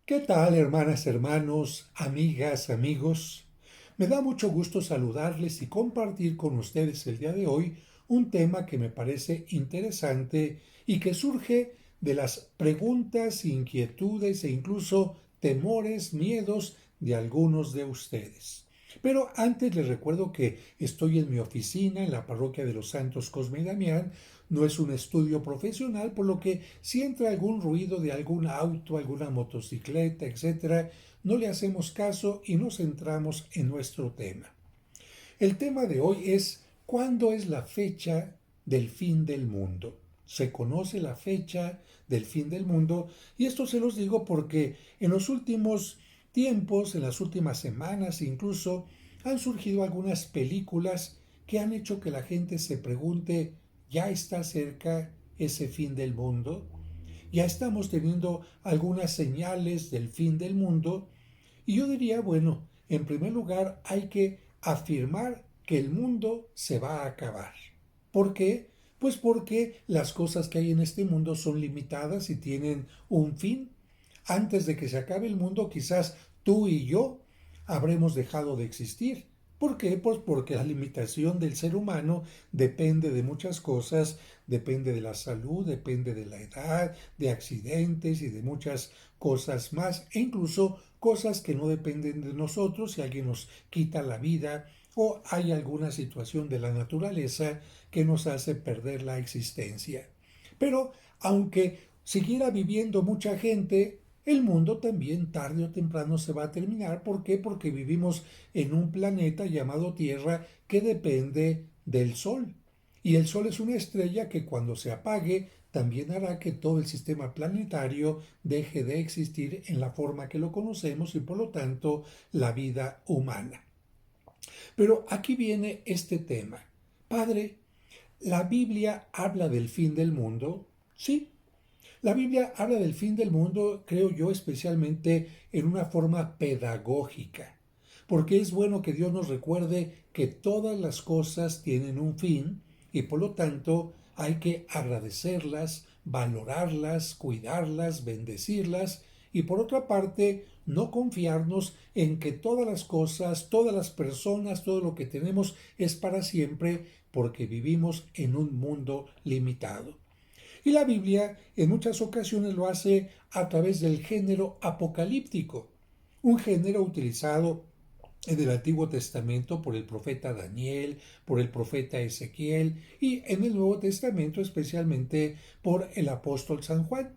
¿Qué tal, hermanas, hermanos, amigas, amigos? Me da mucho gusto saludarles y compartir con ustedes el día de hoy un tema que me parece interesante y que surge de las preguntas, inquietudes e incluso temores, miedos de algunos de ustedes. Pero antes les recuerdo que estoy en mi oficina en la parroquia de los Santos Cosme y Damián. No es un estudio profesional, por lo que si entra algún ruido de algún auto, alguna motocicleta, etcétera, no le hacemos caso y nos centramos en nuestro tema. El tema de hoy es ¿cuándo es la fecha del fin del mundo? Se conoce la fecha del fin del mundo y esto se los digo porque en los últimos tiempos, en las últimas semanas incluso, han surgido algunas películas que han hecho que la gente se pregunte, ¿ya está cerca ese fin del mundo? ¿Ya estamos teniendo algunas señales del fin del mundo? Y yo diría, bueno, en primer lugar hay que afirmar que el mundo se va a acabar. ¿Por qué? Pues porque las cosas que hay en este mundo son limitadas y tienen un fin. Antes de que se acabe el mundo, quizás tú y yo habremos dejado de existir. ¿Por qué? Pues porque la limitación del ser humano depende de muchas cosas, depende de la salud, depende de la edad, de accidentes y de muchas cosas más, e incluso cosas que no dependen de nosotros, si alguien nos quita la vida o hay alguna situación de la naturaleza que nos hace perder la existencia. Pero aunque siguiera viviendo mucha gente, el mundo también tarde o temprano se va a terminar. ¿Por qué? Porque vivimos en un planeta llamado Tierra que depende del Sol. Y el Sol es una estrella que cuando se apague también hará que todo el sistema planetario deje de existir en la forma que lo conocemos y por lo tanto la vida humana. Pero aquí viene este tema. Padre, ¿la Biblia habla del fin del mundo? Sí, la Biblia habla del fin del mundo, creo yo, especialmente en una forma pedagógica, porque es bueno que Dios nos recuerde que todas las cosas tienen un fin y por lo tanto hay que agradecerlas, valorarlas, cuidarlas, bendecirlas y por otra parte no confiarnos en que todas las cosas, todas las personas, todo lo que tenemos es para siempre porque vivimos en un mundo limitado. Y la Biblia en muchas ocasiones lo hace a través del género apocalíptico, un género utilizado en el Antiguo Testamento por el profeta Daniel, por el profeta Ezequiel y en el Nuevo Testamento especialmente por el apóstol San Juan.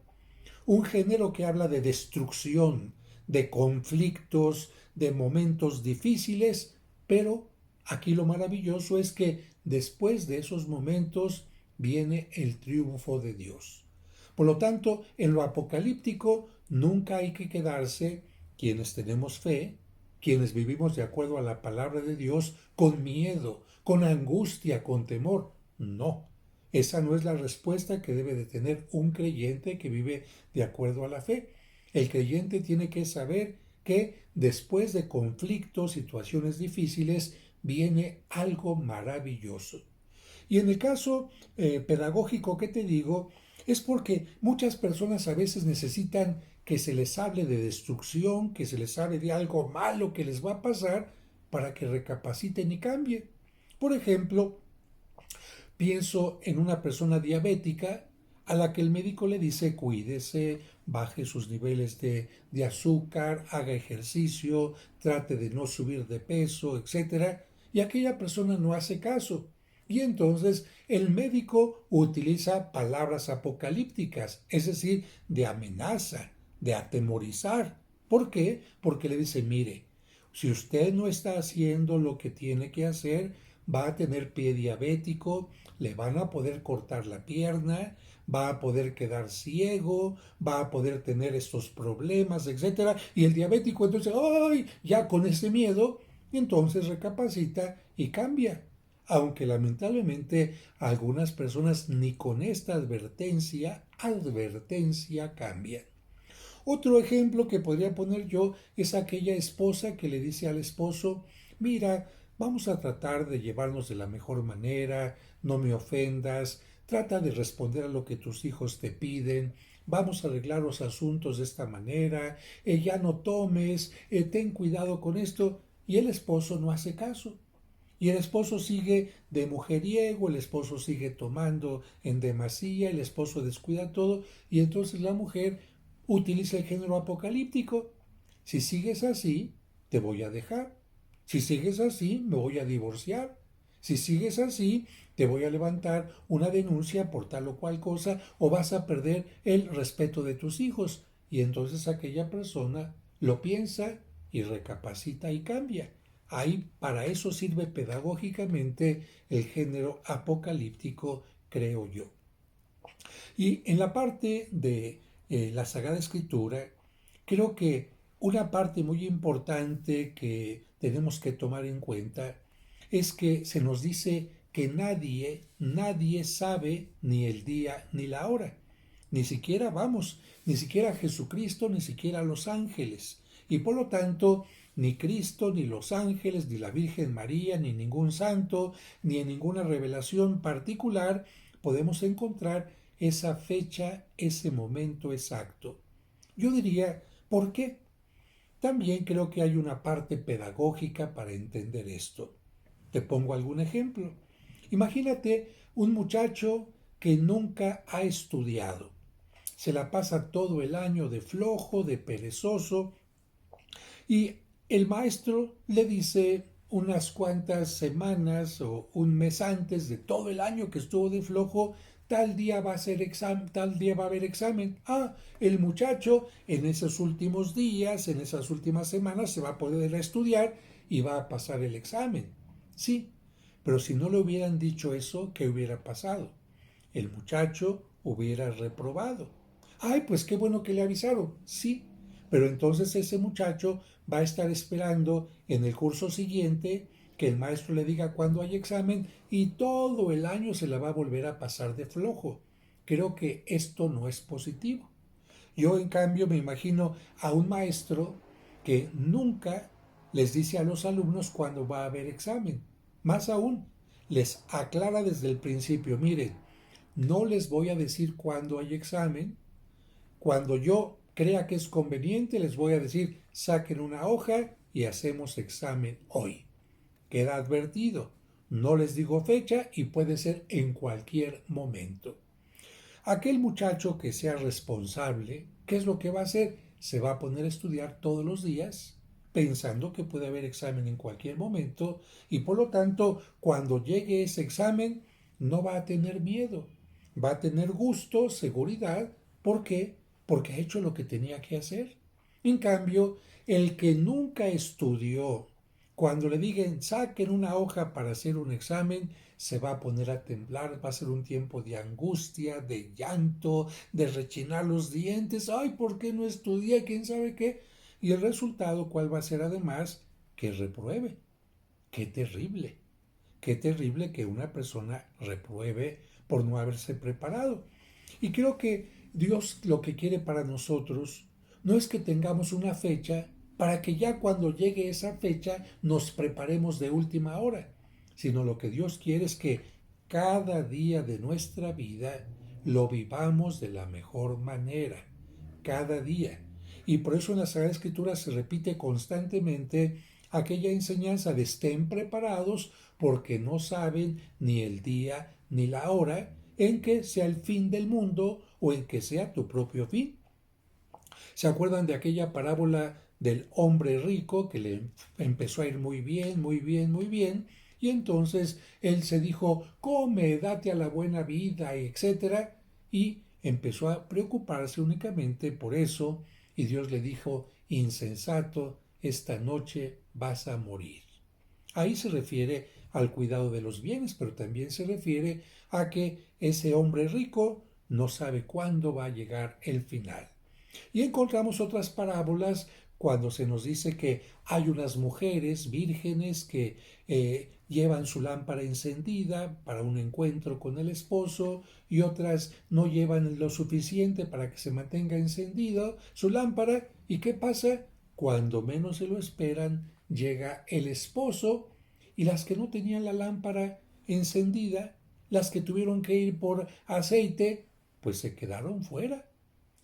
Un género que habla de destrucción, de conflictos, de momentos difíciles, pero aquí lo maravilloso es que después de esos momentos viene el triunfo de Dios. Por lo tanto, en lo apocalíptico nunca hay que quedarse quienes tenemos fe, quienes vivimos de acuerdo a la palabra de Dios, con miedo, con angustia, con temor. No, esa no es la respuesta que debe de tener un creyente que vive de acuerdo a la fe. El creyente tiene que saber que después de conflictos, situaciones difíciles, viene algo maravilloso. Y en el caso pedagógico que te digo, es porque muchas personas a veces necesitan que se les hable de destrucción, que se les hable de algo malo que les va a pasar para que recapaciten y cambien. Por ejemplo, pienso en una persona diabética a la que el médico le dice cuídese, baje sus niveles de azúcar, haga ejercicio, trate de no subir de peso, etcétera, y aquella persona no hace caso. Y entonces el médico utiliza palabras apocalípticas, es decir, de amenaza, de atemorizar. ¿Por qué? Porque le dice, mire, si usted no está haciendo lo que tiene que hacer, va a tener pie diabético, le van a poder cortar la pierna, va a poder quedar ciego, va a poder tener estos problemas, etcétera. Y el diabético entonces, ¡ay! Ya con ese miedo, entonces recapacita y cambia. Aunque lamentablemente algunas personas ni con esta advertencia cambian. Otro ejemplo que podría poner yo es aquella esposa que le dice al esposo, mira, vamos a tratar de llevarnos de la mejor manera, no me ofendas, trata de responder a lo que tus hijos te piden, vamos a arreglar los asuntos de esta manera, ya no tomes, ten cuidado con esto, y el esposo no hace caso. Y el esposo sigue de mujeriego, el esposo sigue tomando en demasía, el esposo descuida todo, y entonces la mujer utiliza el género apocalíptico. Si sigues así, te voy a dejar. Si sigues así, me voy a divorciar. Si sigues así, te voy a levantar una denuncia por tal o cual cosa o vas a perder el respeto de tus hijos. Y entonces aquella persona lo piensa y recapacita y cambia. Ahí para eso sirve pedagógicamente el género apocalíptico, creo yo. Y en la parte de la Sagrada Escritura, creo que una parte muy importante que tenemos que tomar en cuenta es que se nos dice que nadie sabe ni el día ni la hora. Ni siquiera, vamos, ni siquiera Jesucristo, ni siquiera los ángeles. Y por lo tanto, ni Cristo, ni los ángeles, ni la Virgen María, ni ningún santo, ni en ninguna revelación particular podemos encontrar esa fecha, ese momento exacto. Yo diría, ¿por qué? También creo que hay una parte pedagógica para entender esto. Te pongo algún ejemplo. Imagínate un muchacho que nunca ha estudiado. Se la pasa todo el año de flojo, de perezoso, y el maestro le dice unas cuantas semanas o un mes antes de todo el año que estuvo de flojo, tal día va a ser examen, tal día va a haber examen. Ah, el muchacho en esos últimos días, en esas últimas semanas se va a poder estudiar y va a pasar el examen. Sí, pero si no le hubieran dicho eso, ¿qué hubiera pasado? El muchacho hubiera reprobado. Ay, pues qué bueno que le avisaron. Sí, pero entonces ese muchacho va a estar esperando en el curso siguiente que el maestro le diga cuándo hay examen y todo el año se la va a volver a pasar de flojo. Creo que esto no es positivo. Yo en cambio me imagino a un maestro que nunca les dice a los alumnos cuándo va a haber examen. Más aún, les aclara desde el principio, miren, no les voy a decir cuándo hay examen. Cuando yo crea que es conveniente, les voy a decir, saquen una hoja y hacemos examen hoy. Queda advertido. No les digo fecha y puede ser en cualquier momento. Aquel muchacho que sea responsable, ¿qué es lo que va a hacer? Se va a poner a estudiar todos los días, pensando que puede haber examen en cualquier momento y por lo tanto, cuando llegue ese examen, no va a tener miedo, va a tener gusto, seguridad. ¿Por qué? Porque ha hecho lo que tenía que hacer. En cambio, el que nunca estudió, cuando le digan saquen una hoja para hacer un examen, se va a poner a temblar, va a ser un tiempo de angustia, de llanto, de rechinar los dientes, ay, ¿por qué no estudié? ¿Quién sabe qué? Y el resultado, ¿cuál va a ser además? Que repruebe. Qué terrible que una persona repruebe por no haberse preparado. Y creo que Dios lo que quiere para nosotros no es que tengamos una fecha para que ya cuando llegue esa fecha nos preparemos de última hora, sino lo que Dios quiere es que cada día de nuestra vida lo vivamos de la mejor manera, cada día. Y por eso en la Sagrada Escritura se repite constantemente aquella enseñanza de estén preparados porque no saben ni el día ni la hora en que sea el fin del mundo o en que sea tu propio fin. ¿Se acuerdan de aquella parábola del hombre rico que le empezó a ir muy bien, muy bien, muy bien? Y entonces él se dijo, come, date a la buena vida, etcétera, y empezó a preocuparse únicamente por eso, y Dios le dijo, insensato, esta noche vas a morir. Ahí se refiere al cuidado de los bienes, pero también se refiere a que ese hombre rico no sabe cuándo va a llegar el final. Y encontramos otras parábolas cuando se nos dice que hay unas mujeres vírgenes que llevan su lámpara encendida para un encuentro con el esposo y otras no llevan lo suficiente para que se mantenga encendido su lámpara. ¿Y qué pasa? Cuando menos se lo esperan, llega el esposo y las que no tenían la lámpara encendida, las que tuvieron que ir por aceite, pues se quedaron fuera.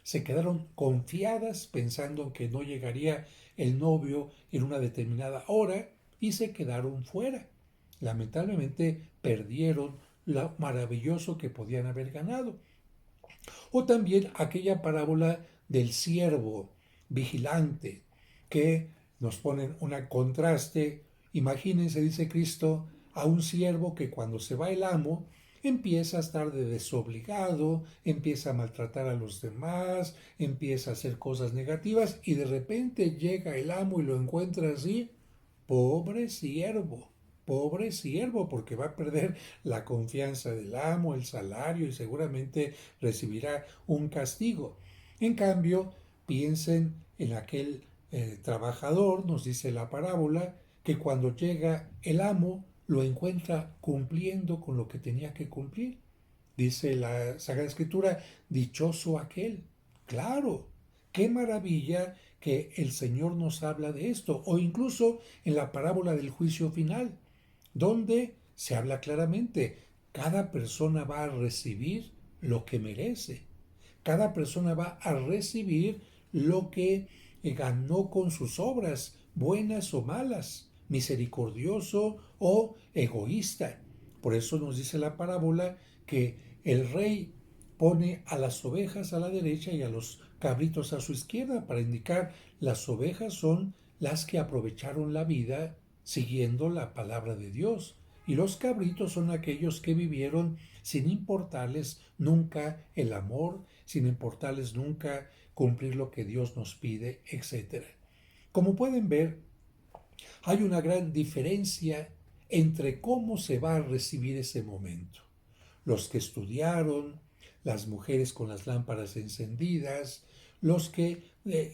se quedaron confiadas pensando que no llegaría el novio en una determinada hora y se quedaron fuera. Lamentablemente perdieron lo maravilloso que podían haber ganado. O también aquella parábola del siervo vigilante, que nos ponen un contraste. Imagínense, dice Cristo, a un siervo que cuando se va el amo empieza a estar de desobligado, empieza a maltratar a los demás, empieza a hacer cosas negativas y de repente llega el amo y lo encuentra así. Pobre siervo, porque va a perder la confianza del amo, el salario y seguramente recibirá un castigo. En cambio, piensen en aquel trabajador, nos dice la parábola, que cuando llega el amo lo encuentra cumpliendo con lo que tenía que cumplir. Dice la Sagrada Escritura, dichoso aquel. Claro, qué maravilla que el Señor nos habla de esto, o incluso en la parábola del juicio final, donde se habla claramente, cada persona va a recibir lo que merece, cada persona va a recibir lo que ganó con sus obras, buenas o malas, misericordioso o egoísta. Por eso nos dice la parábola que el rey pone a las ovejas a la derecha y a los cabritos a su izquierda para indicar las ovejas son las que aprovecharon la vida siguiendo la palabra de Dios y los cabritos son aquellos que vivieron sin importarles nunca el amor, sin importarles nunca cumplir lo que Dios nos pide, etc. Como pueden ver, hay una gran diferencia entre cómo se va a recibir ese momento. Los que estudiaron, las mujeres con las lámparas encendidas, los que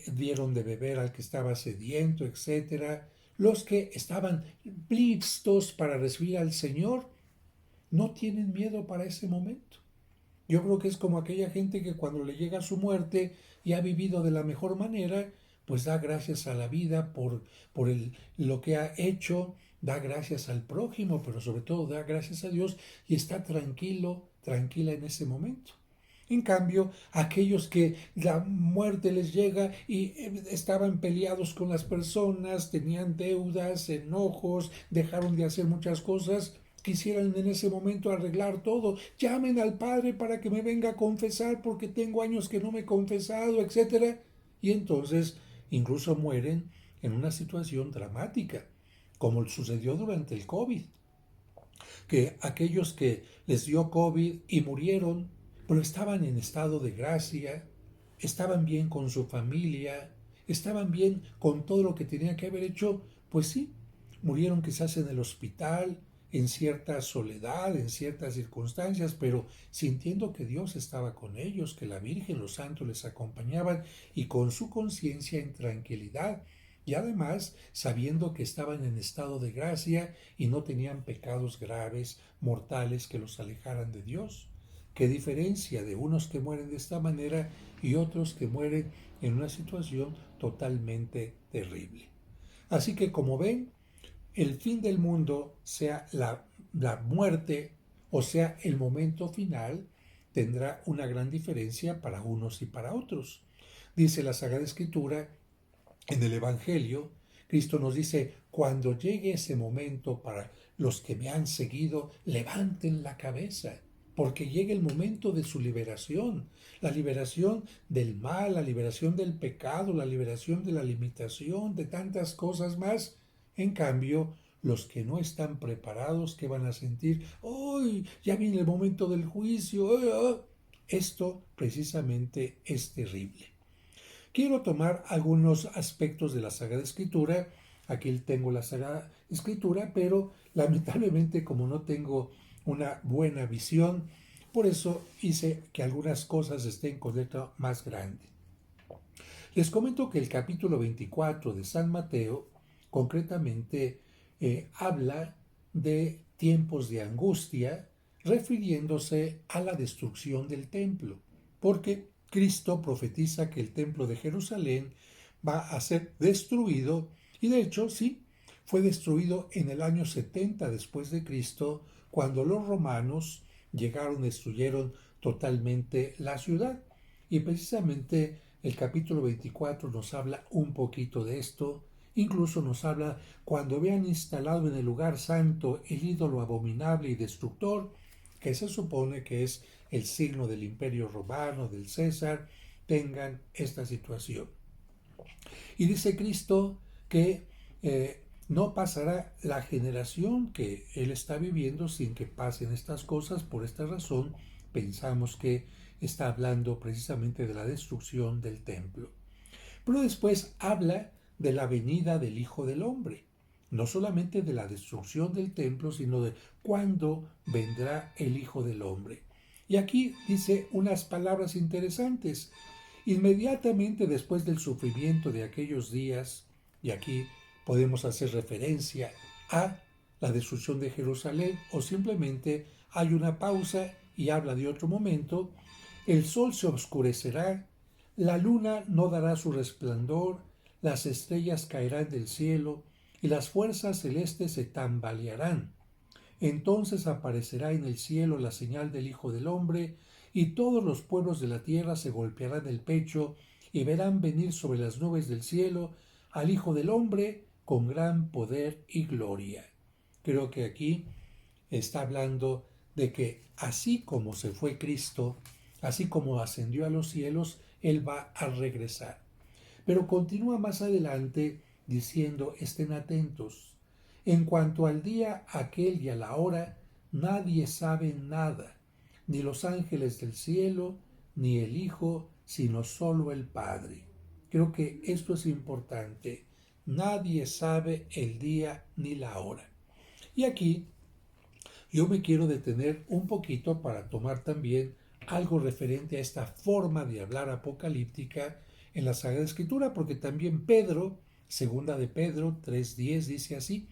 dieron de beber al que estaba sediento, etc., los que estaban listos para recibir al Señor, no tienen miedo para ese momento. Yo creo que es como aquella gente que cuando le llega su muerte y ha vivido de la mejor manera, pues da gracias a la vida por lo que ha hecho, da gracias al prójimo, pero sobre todo da gracias a Dios y está tranquilo, tranquila en ese momento. En cambio, aquellos que la muerte les llega y estaban peleados con las personas, tenían deudas, enojos, dejaron de hacer muchas cosas, quisieran en ese momento arreglar todo. Llamen al Padre para que me venga a confesar porque tengo años que no me he confesado, etc. Y entonces incluso mueren en una situación dramática, como sucedió durante el COVID, que aquellos que les dio COVID y murieron, pero estaban en estado de gracia, estaban bien con su familia, estaban bien con todo lo que tenían que haber hecho, pues sí, murieron quizás en el hospital, en cierta soledad, en ciertas circunstancias, pero sintiendo que Dios estaba con ellos, que la Virgen, los santos les acompañaban y con su conciencia en tranquilidad y además sabiendo que estaban en estado de gracia y no tenían pecados graves, mortales que los alejaran de Dios. ¿Qué diferencia de unos que mueren de esta manera y otros que mueren en una situación totalmente terrible? Así que como ven, el fin del mundo, sea la muerte o sea el momento final, tendrá una gran diferencia para unos y para otros. Dice la Sagrada Escritura en el Evangelio, Cristo nos dice, cuando llegue ese momento para los que me han seguido, levanten la cabeza, porque llega el momento de su liberación, la liberación del mal, la liberación del pecado, la liberación de la limitación, de tantas cosas más. En cambio, los que no están preparados, que van a sentir, ¡ay! Ya viene el momento del juicio. ¡Ay, ay! Esto precisamente es terrible. Quiero tomar algunos aspectos de la Sagrada Escritura. Aquí tengo la Sagrada Escritura, pero lamentablemente como no tengo una buena visión, por eso hice que algunas cosas estén con letra más grande. Les comento que el capítulo 24 de San Mateo concretamente habla de tiempos de angustia, refiriéndose a la destrucción del templo, porque Cristo profetiza que el templo de Jerusalén va a ser destruido, y de hecho sí, fue destruido en el año 70 después de Cristo, cuando los romanos llegaron y destruyeron totalmente la ciudad. Y precisamente el capítulo 24 nos habla un poquito de esto. Incluso nos habla cuando vean instalado en el lugar santo el ídolo abominable y destructor, que se supone que es el signo del imperio romano, del César, tengan esta situación. Y dice Cristo que no pasará la generación que Él está viviendo sin que pasen estas cosas. Por esta razón pensamos que está hablando precisamente de la destrucción del templo. Pero después habla de la venida del Hijo del Hombre. No solamente de la destrucción del templo, sino de cuándo vendrá el Hijo del Hombre. Y aquí dice unas palabras interesantes. Inmediatamente después del sufrimiento de aquellos días, y aquí podemos hacer referencia a la destrucción de Jerusalén, o simplemente hay una pausa y habla de otro momento, el sol se oscurecerá, la luna no dará su resplandor, las estrellas caerán del cielo, y las fuerzas celestes se tambalearán. Entonces aparecerá en el cielo la señal del Hijo del Hombre, y todos los pueblos de la tierra se golpearán el pecho y verán venir sobre las nubes del cielo al Hijo del Hombre con gran poder y gloria. Creo que aquí está hablando de que así como se fue Cristo, así como ascendió a los cielos, Él va a regresar. Pero continúa más adelante diciendo, estén atentos. En cuanto al día aquel y a la hora, nadie sabe nada, ni los ángeles del cielo, ni el Hijo, sino solo el Padre. Creo que esto es importante. Nadie sabe el día ni la hora. Y aquí yo me quiero detener un poquito para tomar también algo referente a esta forma de hablar apocalíptica en la Sagrada Escritura, porque también Pedro, segunda de Pedro 3:10 dice así,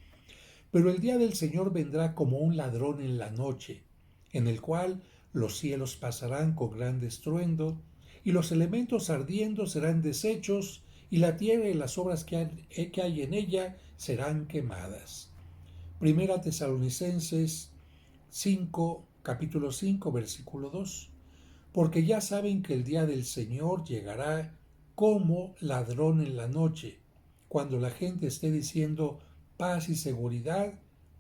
pero el día del Señor vendrá como un ladrón en la noche, en el cual los cielos pasarán con gran estruendo, y los elementos ardiendo serán deshechos, y la tierra y las obras que hay en ella serán quemadas. Primera Tesalonicenses 5, capítulo 5, versículo 2. Porque ya saben que el día del Señor llegará como ladrón en la noche. Cuando la gente esté diciendo paz y seguridad,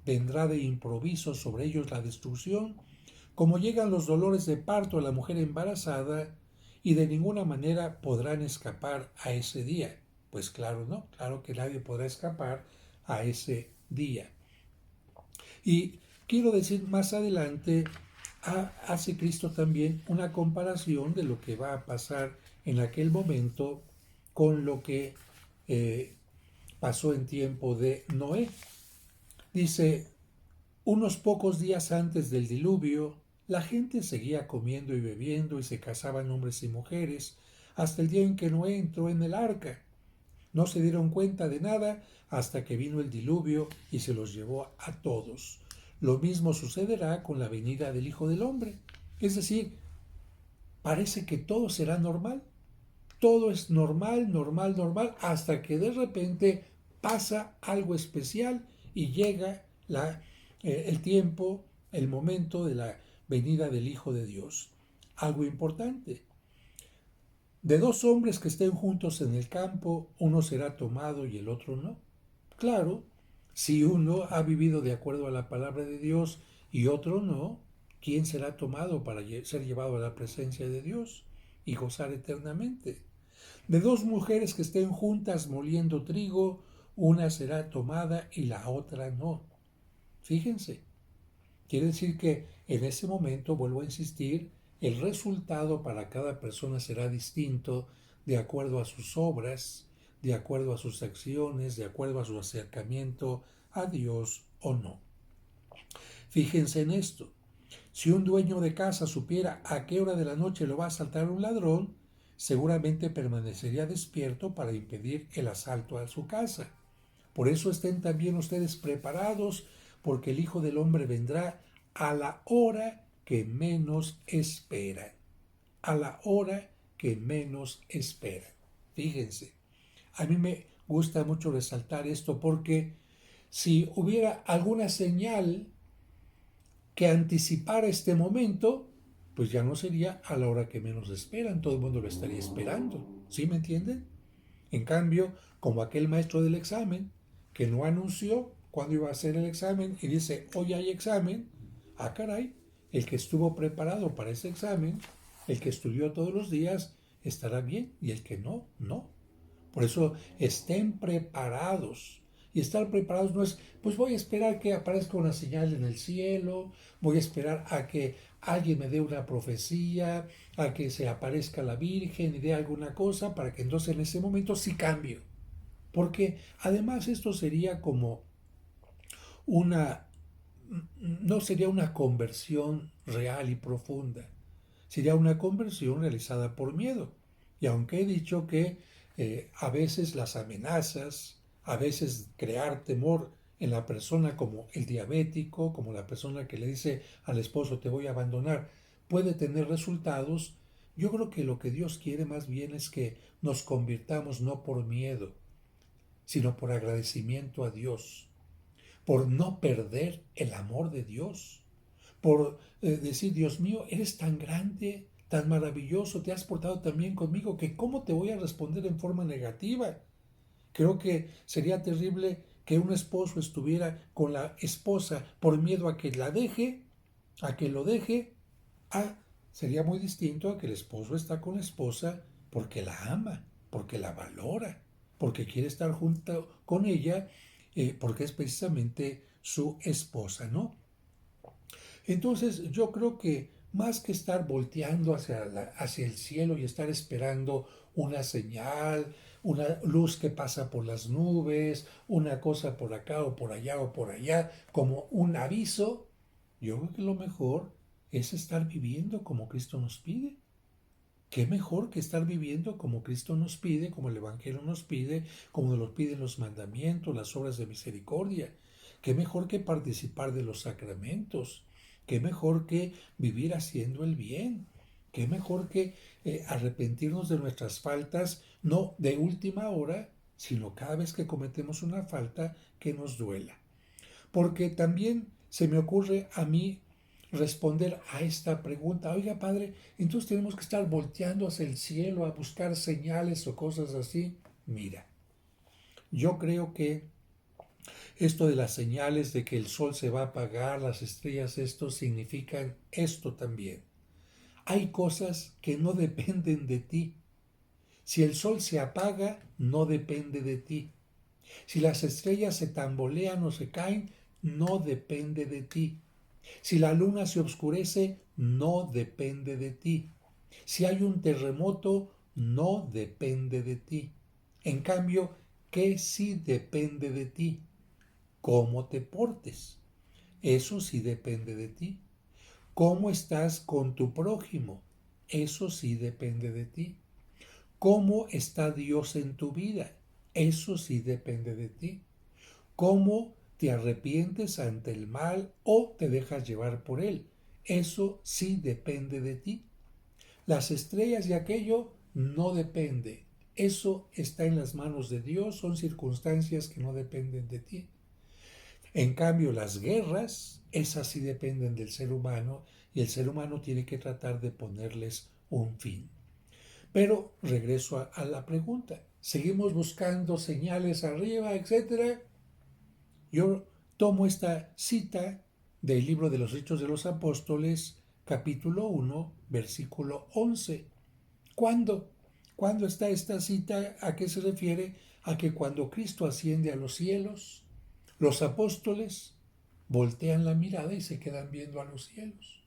vendrá de improviso sobre ellos la destrucción, como llegan los dolores de parto a la mujer embarazada, y de ninguna manera podrán escapar a ese día. Pues claro, no, claro que nadie podrá escapar a ese día. Y quiero decir más adelante, hace Cristo también una comparación de lo que va a pasar en aquel momento con lo que pasó en tiempo de Noé. Dice, unos pocos días antes del diluvio, la gente seguía comiendo y bebiendo y se casaban hombres y mujeres, hasta el día en que Noé entró en el arca. No se dieron cuenta de nada hasta que vino el diluvio y se los llevó a todos. Lo mismo sucederá con la venida del Hijo del Hombre. Es decir, parece que todo será normal. Todo es normal, normal, normal, hasta que de repente pasa algo especial y llega el tiempo, el momento de la venida del Hijo de Dios. Algo importante. De dos hombres que estén juntos en el campo, uno será tomado y el otro no. Claro, si uno ha vivido de acuerdo a la palabra de Dios y otro no, ¿quién será tomado para ser llevado a la presencia de Dios y gozar eternamente? De dos mujeres que estén juntas moliendo trigo, una será tomada y la otra no. Fíjense, quiere decir que en ese momento, vuelvo a insistir, el resultado para cada persona será distinto de acuerdo a sus obras, de acuerdo a sus acciones, de acuerdo a su acercamiento a Dios o no. Fíjense en esto. Si un dueño de casa supiera a qué hora de la noche lo va a asaltar un ladrón, seguramente permanecería despierto para impedir el asalto a su casa. Por eso estén también ustedes preparados, porque el Hijo del Hombre vendrá a la hora que menos esperan. A la hora que menos esperan. Fíjense, a mí me gusta mucho resaltar esto porque si hubiera alguna señal que anticipara este momento, pues ya no sería a la hora que menos esperan, todo el mundo lo estaría esperando. ¿Sí me entienden? En cambio, como aquel maestro del examen que no anunció cuándo iba a hacer el examen y dice, hoy hay examen, ah caray, el que estuvo preparado para ese examen, el que estudió todos los días, estará bien y el que no, no. Por eso estén preparados. Y estar preparados no es, pues voy a esperar que aparezca una señal en el cielo, voy a esperar a que alguien me dé una profecía, a que se aparezca la Virgen y dé alguna cosa, para que entonces en ese momento sí cambio. Porque además esto sería como una, no sería una conversión real y profunda, sería una conversión realizada por miedo. Y aunque he dicho que a veces las amenazas, a veces crear temor en la persona como el diabético, como la persona que le dice al esposo te voy a abandonar, puede tener resultados, yo creo que lo que Dios quiere más bien es que nos convirtamos no por miedo, sino por agradecimiento a Dios, por no perder el amor de Dios, por decir, Dios mío, eres tan grande, tan maravilloso, te has portado tan bien conmigo, que cómo te voy a responder en forma negativa. Creo que sería terrible que un esposo estuviera con la esposa por miedo a que la deje, a que lo deje. Ah, sería muy distinto a que el esposo está con la esposa porque la ama, porque la valora, porque quiere estar junto con ella, porque es precisamente su esposa, ¿no? Entonces yo creo que más que estar volteando hacia el cielo y estar esperando una señal, una luz que pasa por las nubes, una cosa por acá o por allá, como un aviso, yo creo que lo mejor es estar viviendo como Cristo nos pide. ¿Qué mejor que estar viviendo como Cristo nos pide, como el Evangelio nos pide, como nos piden los mandamientos, las obras de misericordia? ¿Qué mejor que participar de los sacramentos? ¿Qué mejor que vivir haciendo el bien? ¿Qué mejor que arrepentirnos de nuestras faltas, no de última hora, sino cada vez que cometemos una falta que nos duela? Porque también se me ocurre a mí responder a esta pregunta. Oiga, padre, entonces tenemos que estar volteando hacia el cielo a buscar señales o cosas así. Mira, yo creo que esto de las señales de que el sol se va a apagar, las estrellas, esto significan esto también. Hay cosas que no dependen de ti. Si el sol se apaga, no depende de ti. Si las estrellas se tambolean o se caen, no depende de ti. Si la luna se oscurece, no depende de ti. Si hay un terremoto, no depende de ti. En cambio, ¿qué sí depende de ti? ¿Cómo te portes? Eso sí depende de ti. ¿Cómo estás con tu prójimo? Eso sí depende de ti. ¿Cómo está Dios en tu vida? Eso sí depende de ti. ¿Cómo te arrepientes ante el mal o te dejas llevar por él? Eso sí depende de ti. Las estrellas y aquello no depende. Eso está en las manos de Dios, son circunstancias que no dependen de ti. En cambio, las guerras, esas sí dependen del ser humano y el ser humano tiene que tratar de ponerles un fin. Pero regreso a la pregunta. ¿Seguimos buscando señales arriba, etcétera? Yo tomo esta cita del libro de los Hechos de los Apóstoles, capítulo 1, versículo 11. ¿Cuándo? ¿Cuándo está esta cita? ¿A qué se refiere? A que cuando Cristo asciende a los cielos, los apóstoles voltean la mirada y se quedan viendo a los cielos,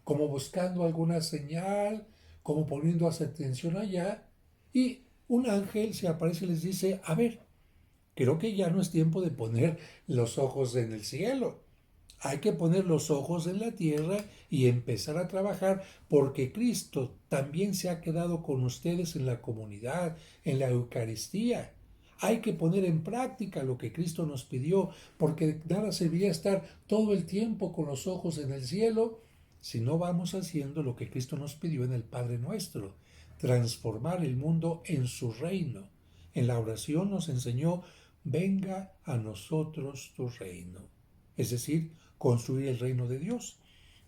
como buscando alguna señal, como poniendo atención allá, y un ángel se aparece y les dice, a ver, creo que ya no es tiempo de poner los ojos en el cielo. Hay que poner los ojos en la tierra y empezar a trabajar porque Cristo también se ha quedado con ustedes en la comunidad, en la Eucaristía. Hay que poner en práctica lo que Cristo nos pidió, porque nada serviría estar todo el tiempo con los ojos en el cielo si no vamos haciendo lo que Cristo nos pidió en el Padre Nuestro, transformar el mundo en su reino. En la oración nos enseñó, venga a nosotros tu reino. Es decir, construir el reino de Dios.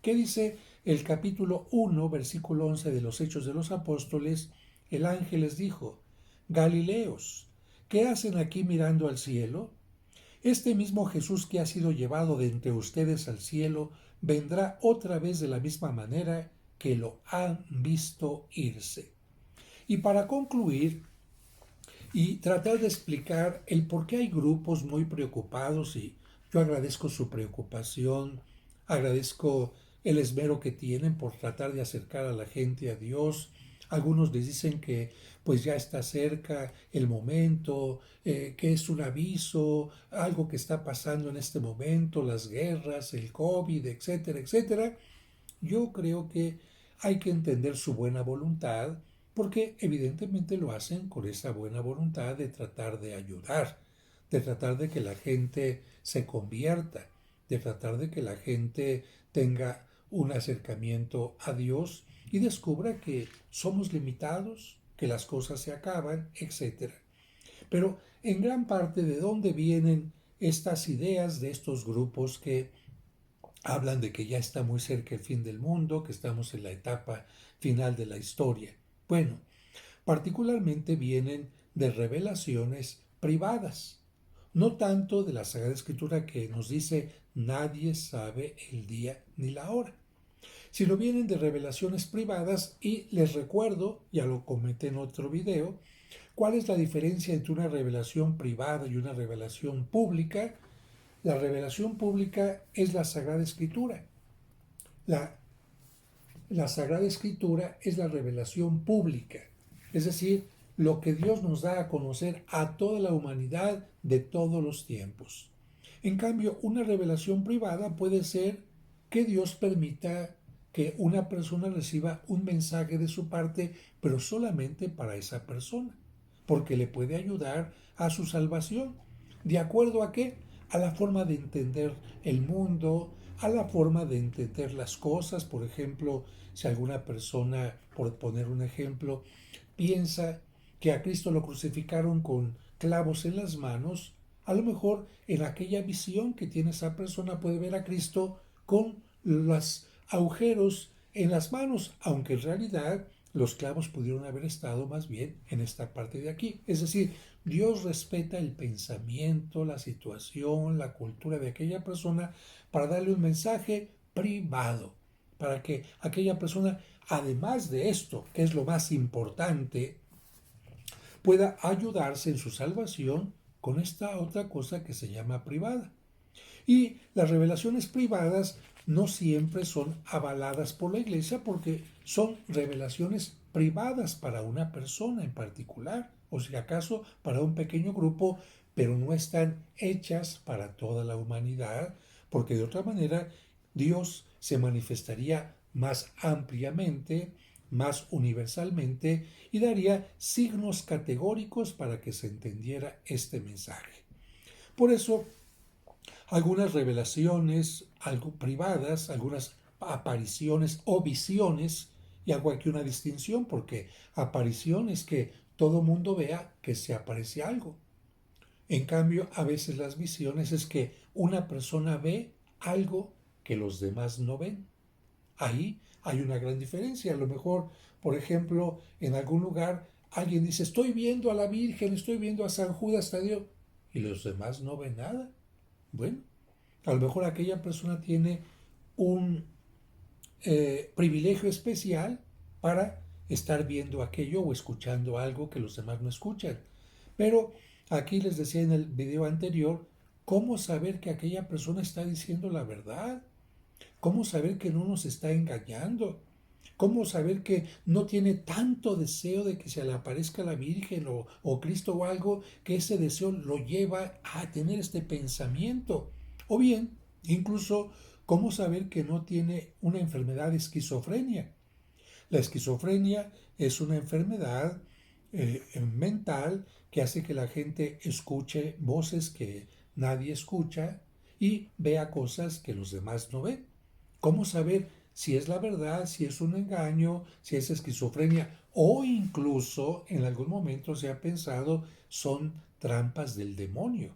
¿Qué dice el capítulo 1, versículo 11 de los Hechos de los Apóstoles? El ángel les dijo: Galileos, ¿qué hacen aquí mirando al cielo? Este mismo Jesús que ha sido llevado de entre ustedes al cielo vendrá otra vez de la misma manera que lo han visto irse. Y para concluir y tratar de explicar el por qué hay grupos muy preocupados, y yo agradezco su preocupación, agradezco el esmero que tienen por tratar de acercar a la gente a Dios. Algunos les dicen que pues ya está cerca el momento, que es un aviso, algo que está pasando en este momento, las guerras, el COVID, etcétera, etcétera. Yo creo que hay que entender su buena voluntad, porque evidentemente lo hacen con esa buena voluntad de tratar de ayudar, de tratar de que la gente se convierta, de tratar de que la gente tenga un acercamiento a Dios y descubra que somos limitados, que las cosas se acaban, etc. Pero en gran parte, ¿de dónde vienen estas ideas de estos grupos que hablan de que ya está muy cerca el fin del mundo, que estamos en la etapa final de la historia? Bueno, particularmente vienen de revelaciones privadas, no tanto de la Sagrada Escritura, que nos dice nadie sabe el día ni la hora, sino vienen de revelaciones privadas. Y les recuerdo, ya lo comenté en otro video, cuál es la diferencia entre una revelación privada y una revelación pública. La revelación pública es la Sagrada Escritura. La, la Sagrada Escritura es la revelación pública, es decir, lo que Dios nos da a conocer a toda la humanidad de todos los tiempos. En cambio, una revelación privada puede ser que Dios permita que una persona reciba un mensaje de su parte, pero solamente para esa persona, porque le puede ayudar a su salvación. ¿De acuerdo a qué? A la forma de entender el mundo, a la forma de entender las cosas. Por ejemplo, si alguna persona, por poner un ejemplo, piensa que a Cristo lo crucificaron con clavos en las manos, a lo mejor en aquella visión que tiene esa persona puede ver a Cristo con los agujeros en las manos, aunque en realidad los clavos pudieron haber estado más bien en esta parte de aquí. Es decir, Dios respeta el pensamiento, la situación, la cultura de aquella persona para darle un mensaje privado, para que aquella persona, además de esto, que es lo más importante, pueda ayudarse en su salvación con esta otra cosa que se llama privada. Y las revelaciones privadas no siempre son avaladas por la Iglesia, porque son revelaciones privadas para una persona en particular, o si acaso para un pequeño grupo, pero no están hechas para toda la humanidad, porque de otra manera Dios se manifestaría más ampliamente, más universalmente, y daría signos categóricos para que se entendiera este mensaje. Por eso, algunas revelaciones algo privadas, algunas apariciones o visiones, y hago aquí una distinción, porque aparición es que todo mundo vea que se aparece algo. En cambio, a veces las visiones es que una persona ve algo que los demás no ven. Ahí hay una gran diferencia. A lo mejor, por ejemplo, en algún lugar alguien dice: estoy viendo a la Virgen, estoy viendo a San Judas Tadeo, y los demás no ven nada. Bueno, a lo mejor aquella persona tiene un privilegio especial para estar viendo aquello o escuchando algo que los demás no escuchan. Pero aquí les decía en el video anterior, ¿cómo saber que aquella persona está diciendo la verdad? ¿Cómo saber que no nos está engañando? ¿Cómo saber que no tiene tanto deseo de que se le aparezca la Virgen o Cristo o algo, que ese deseo lo lleva a tener este pensamiento? O bien, incluso, ¿cómo saber que no tiene una enfermedad de esquizofrenia? La esquizofrenia es una enfermedad mental que hace que la gente escuche voces que nadie escucha y vea cosas que los demás no ven. ¿Cómo saber si es la verdad, si es un engaño, si es esquizofrenia, o incluso en algún momento se ha pensado son trampas del demonio?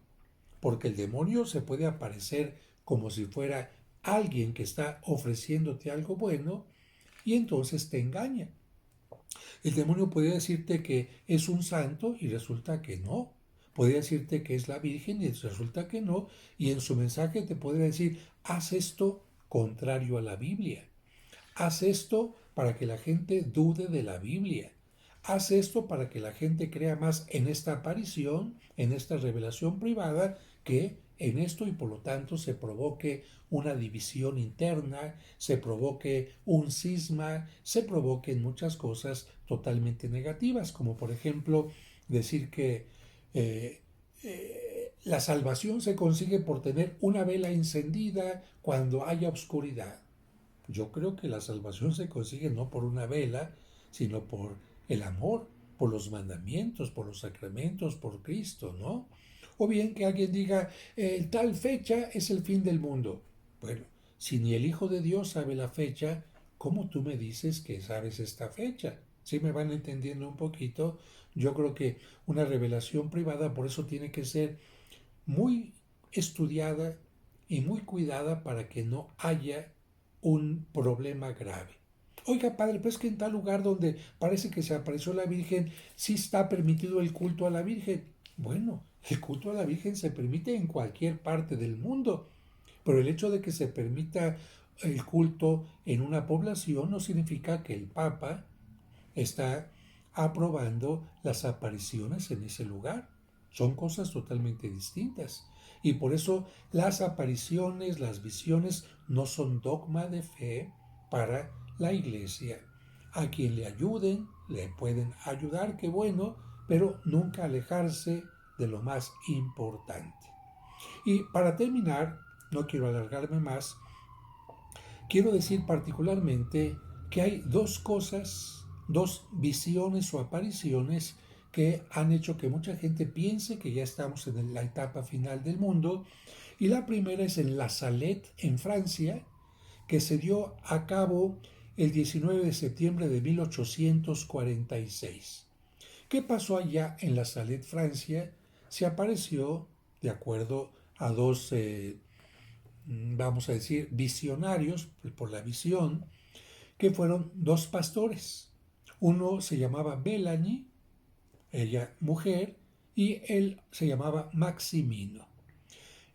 Porque el demonio se puede aparecer como si fuera alguien que está ofreciéndote algo bueno y entonces te engaña. El demonio podría decirte que es un santo y resulta que no. Podría decirte que es la Virgen y resulta que no. Y en su mensaje te podría decir, haz esto contrario a la Biblia. Haz esto para que la gente dude de la Biblia. Haz esto para que la gente crea más en esta aparición, en esta revelación privada, que en esto y por lo tanto se provoque una división interna, se provoque un cisma, se provoquen muchas cosas totalmente negativas, como por ejemplo decir que eh, la salvación se consigue por tener una vela encendida cuando haya oscuridad. Yo creo que la salvación se consigue no por una vela, sino por el amor, por los mandamientos, por los sacramentos, por Cristo, ¿no? O bien que alguien diga, tal fecha es el fin del mundo. Bueno, si ni el Hijo de Dios sabe la fecha, ¿cómo tú me dices que sabes esta fecha? Si me van entendiendo un poquito, yo creo que una revelación privada por eso tiene que ser muy estudiada y muy cuidada para que no haya un problema grave. Oiga, padre, pero es que en tal lugar donde parece que se apareció la Virgen, sí está permitido el culto a la Virgen. Bueno, el culto a la Virgen se permite en cualquier parte del mundo, pero el hecho de que se permita el culto en una población no significa que el Papa está aprobando las apariciones en ese lugar. Son cosas totalmente distintas. Y por eso las apariciones, las visiones no son dogma de fe para la iglesia. A quien le ayuden, le pueden ayudar, qué bueno, pero nunca alejarse de lo más importante. Y para terminar, no quiero alargarme más, quiero decir particularmente que hay dos cosas, dos visiones o apariciones que han hecho que mucha gente piense que ya estamos en la etapa final del mundo. Y la primera es en La Salette, en Francia, que se dio a cabo el 19 de septiembre de 1846. ¿Qué pasó allá en La Salette, Francia? Se apareció, de acuerdo a dos vamos a decir, visionarios por la visión, que fueron dos pastores. Uno se llamaba Melanie, ella mujer, y él se llamaba Maximino.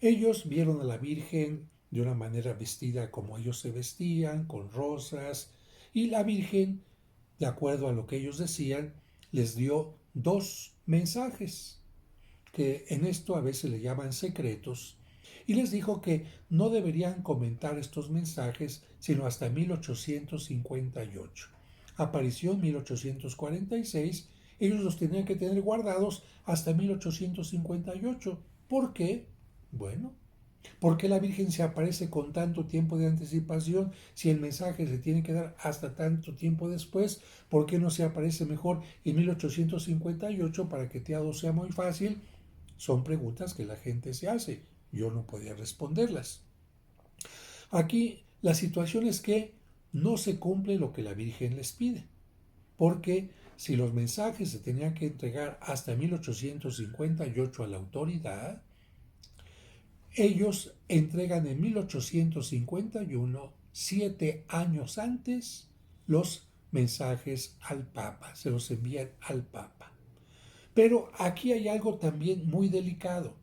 Ellos vieron a la Virgen de una manera vestida como ellos se vestían, con rosas, y la Virgen, de acuerdo a lo que ellos decían, les dio dos mensajes, que en esto a veces le llaman secretos, y les dijo que no deberían comentar estos mensajes sino hasta 1858. Apareció en 1846, ellos los tenían que tener guardados hasta 1858. ¿Por qué? Bueno, ¿por qué la Virgen se aparece con tanto tiempo de anticipación si el mensaje se tiene que dar hasta tanto tiempo después? ¿Por qué no se aparece mejor en 1858 para que todo sea muy fácil? Son preguntas que la gente se hace. Yo no podía responderlas. Aquí la situación es que no se cumple lo que la Virgen les pide, porque si los mensajes se tenían que entregar hasta 1858 a la autoridad, ellos entregan en 1851, 7 años antes, los mensajes al Papa, se los envían al Papa. Pero aquí hay algo también muy delicado,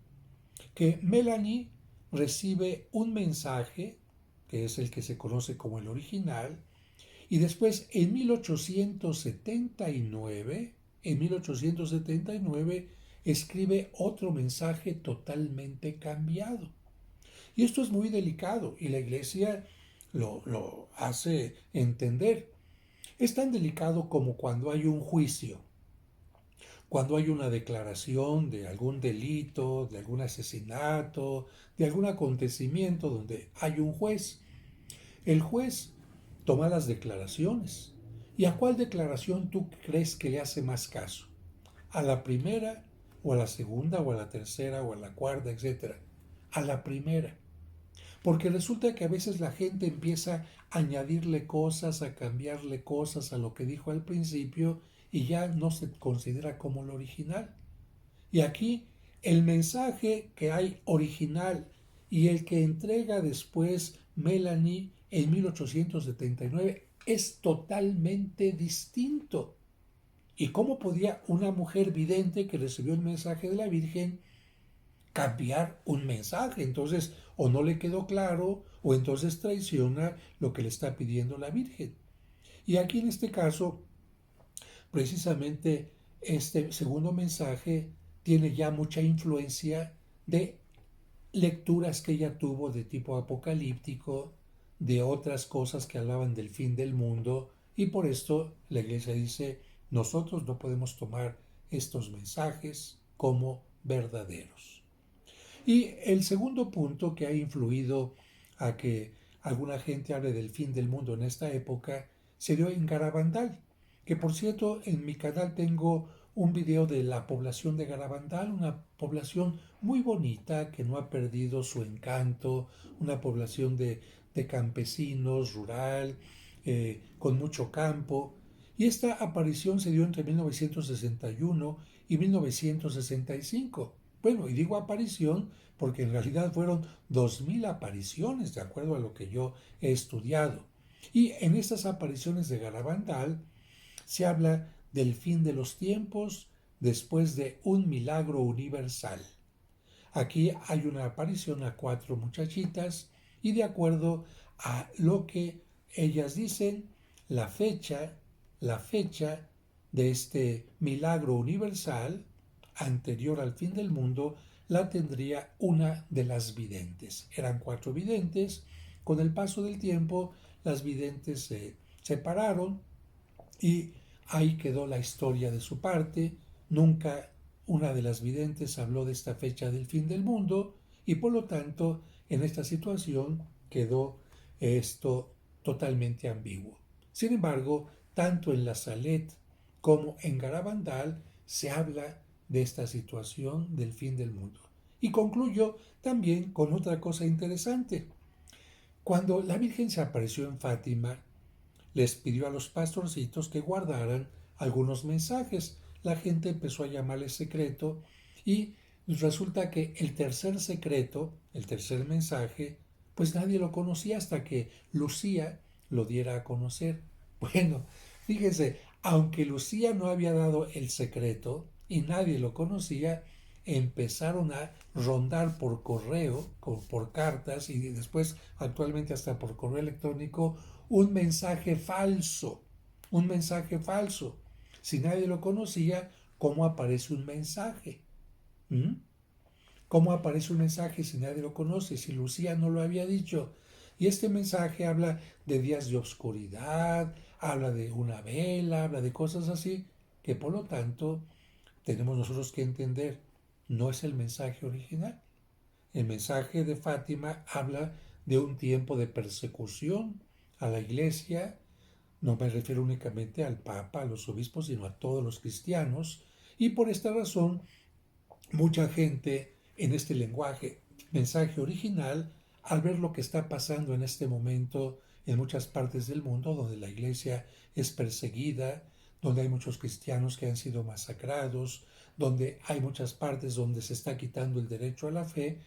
que Melanie recibe un mensaje, que es el que se conoce como el original, y después en 1879 escribe otro mensaje totalmente cambiado. Y esto es muy delicado y la Iglesia lo hace entender. Es tan delicado como cuando hay un juicio, cuando hay una declaración de algún delito, de algún asesinato, de algún acontecimiento donde hay un juez. El juez toma las declaraciones. ¿Y a cuál declaración tú crees que le hace más caso? ¿A la primera o a la segunda o a la tercera o a la cuarta, etcétera? A la primera. Porque resulta que a veces la gente empieza a añadirle cosas, a cambiarle cosas a lo que dijo al principio y ya no se considera como lo original. Y aquí el mensaje que hay original y el que entrega después Melanie en 1879 es totalmente distinto. ¿Y cómo podía una mujer vidente que recibió el mensaje de la Virgen cambiar un mensaje? Entonces, o no le quedó claro, o entonces traiciona lo que le está pidiendo la Virgen. Y aquí en este caso, precisamente este segundo mensaje tiene ya mucha influencia de lecturas que ella tuvo de tipo apocalíptico, de otras cosas que hablaban del fin del mundo, y por esto la Iglesia dice, nosotros no podemos tomar estos mensajes como verdaderos. Y el segundo punto que ha influido a que alguna gente hable del fin del mundo en esta época se dio en Garabandal, que por cierto en mi canal tengo un video de la población de Garabandal, una población muy bonita que no ha perdido su encanto, una población de campesinos, rural, con mucho campo. Y esta aparición se dio entre 1961 y 1965. Bueno, y digo aparición porque en realidad fueron 2000 apariciones, de acuerdo a lo que yo he estudiado. Y en estas apariciones de Garabandal se habla del fin de los tiempos después de un milagro universal. Aquí hay una aparición a 4 muchachitas y de acuerdo a lo que ellas dicen, la fecha, la fecha de este milagro universal anterior al fin del mundo la tendría una de las videntes. Eran 4 videntes. Con el paso del tiempo, las videntes se separaron y ahí quedó la historia de su parte. Nunca una de las videntes habló de esta fecha del fin del mundo y por lo tanto en esta situación quedó esto totalmente ambiguo. Sin embargo, tanto en la Salet como en Garabandal se habla de esta situación del fin del mundo. Y concluyo también con otra cosa interesante. Cuando la Virgen se apareció en Fátima, les pidió a los pastorcitos que guardaran algunos mensajes. La gente empezó a llamarle secreto y resulta que el tercer secreto, el tercer mensaje, pues nadie lo conocía hasta que Lucía lo diera a conocer. Bueno, fíjese, aunque Lucía no había dado el secreto y nadie lo conocía, empezaron a rondar por correo, por cartas y después actualmente hasta por correo electrónico un mensaje falso, un mensaje falso. Si nadie lo conocía, ¿cómo aparece un mensaje? ¿Mm? ¿Cómo aparece un mensaje si nadie lo conoce? Si Lucía no lo había dicho. Y este mensaje habla de días de oscuridad, habla de una vela, habla de cosas así, que por lo tanto tenemos nosotros que entender, no es el mensaje original. El mensaje de Fátima habla de un tiempo de persecución a la iglesia, no me refiero únicamente al Papa, a los obispos, sino a todos los cristianos, y por esta razón mucha gente en este lenguaje, mensaje original, al ver lo que está pasando en este momento en muchas partes del mundo donde la iglesia es perseguida, donde hay muchos cristianos que han sido masacrados, donde hay muchas partes donde se está quitando el derecho a la fe,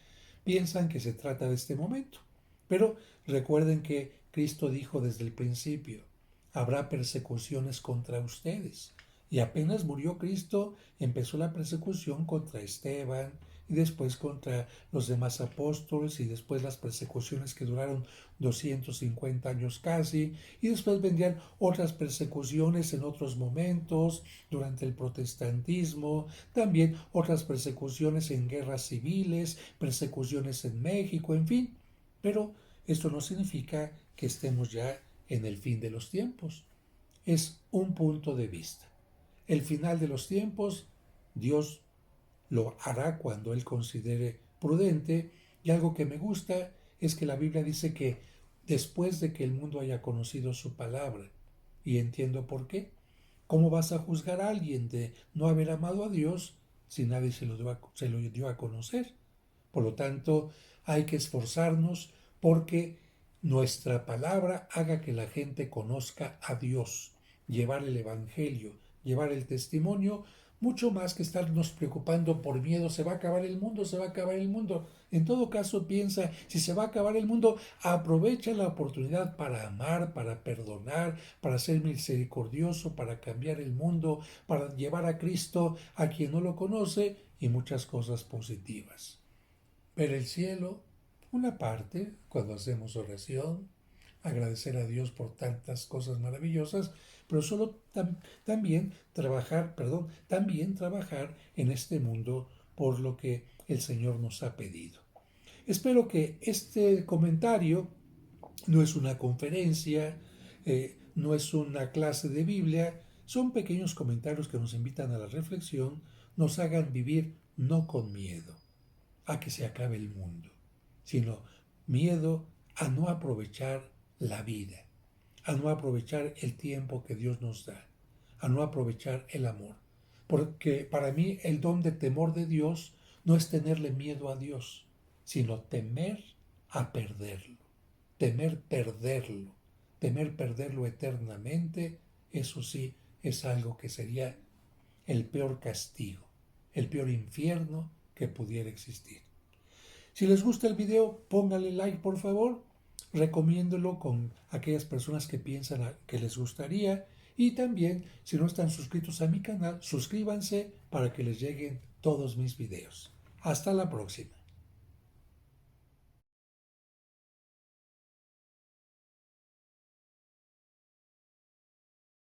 piensan que se trata de este momento. Pero recuerden que Cristo dijo desde el principio, habrá persecuciones contra ustedes. Y apenas murió Cristo, empezó la persecución contra Esteban y después contra los demás apóstoles y después las persecuciones que duraron 250 años casi y después vendrían otras persecuciones en otros momentos durante el protestantismo, también otras persecuciones en guerras civiles, persecuciones en México, en fin. Pero esto no significa que estemos ya en el fin de los tiempos. Es un punto de vista. El final de los tiempos, Dios lo hará cuando Él considere prudente. Y algo que me gusta es que la Biblia dice que después de que el mundo haya conocido su palabra, y entiendo por qué, ¿cómo vas a juzgar a alguien de no haber amado a Dios si nadie se lo dio a conocer? Por lo tanto, hay que esforzarnos porque nuestra palabra haga que la gente conozca a Dios, llevar el Evangelio, llevar el testimonio mucho más que estarnos preocupando por miedo, se va a acabar el mundo, se va a acabar el mundo. En todo caso, piensa, si se va a acabar el mundo, aprovecha la oportunidad para amar, para perdonar, para ser misericordioso, para cambiar el mundo, para llevar a Cristo a quien no lo conoce y muchas cosas positivas. Ver el cielo, una parte, cuando hacemos oración, agradecer a Dios por tantas cosas maravillosas, pero también trabajar en este mundo por lo que el Señor nos ha pedido. Espero que este comentario no es una conferencia, no es una clase de Biblia, son pequeños comentarios que nos invitan a la reflexión, nos hagan vivir no con miedo a que se acabe el mundo, sino miedo a no aprovechar la vida, a no aprovechar el tiempo que Dios nos da, a no aprovechar el amor. Porque para mí el don de temor de Dios no es tenerle miedo a Dios, sino temer a perderlo, temer perderlo eternamente, eso sí es algo que sería el peor castigo, el peor infierno que pudiera existir. Si les gusta el video, pónganle like por favor, recomiéndolo con aquellas personas que piensan que les gustaría y también si no están suscritos a mi canal, suscríbanse para que les lleguen todos mis videos. Hasta la próxima.